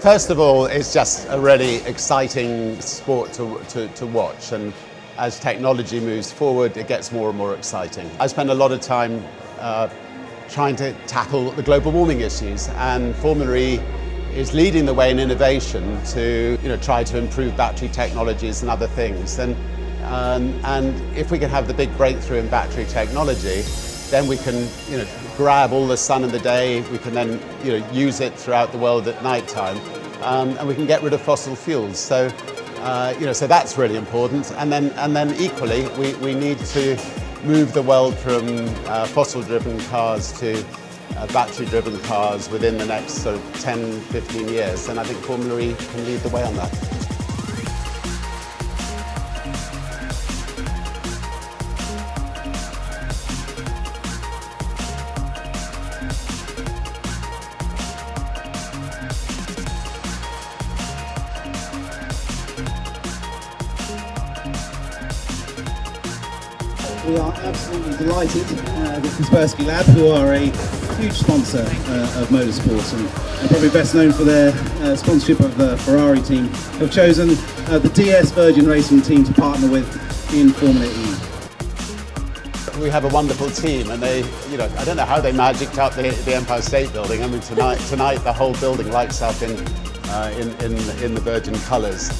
First of all, it's just a really exciting sport to watch, and as technology moves forward, it gets more and more exciting. I spend a lot of time trying to tackle the global warming issues, and Formula E is leading the way in innovation to try to improve battery technologies and other things. And if we can have the big breakthrough in battery technology, then we can grab all the sun in the day. We can then use it throughout the world at night time, and we can get rid of fossil fuels. So so that's really important. And then equally, we need to move the world from fossil-driven cars to battery-driven cars within the next sort of 10, 15 years. And I think Formula E can lead the way on that. We are absolutely delighted that Kaspersky Lab, who are a huge sponsor of motorsport and probably best known for their sponsorship of the Ferrari team, have chosen the DS Virgin Racing team to partner with in Formula E. We have a wonderful team, and they, I don't know how they magicked up the Empire State Building. I mean, tonight the whole building lights up in the Virgin colours.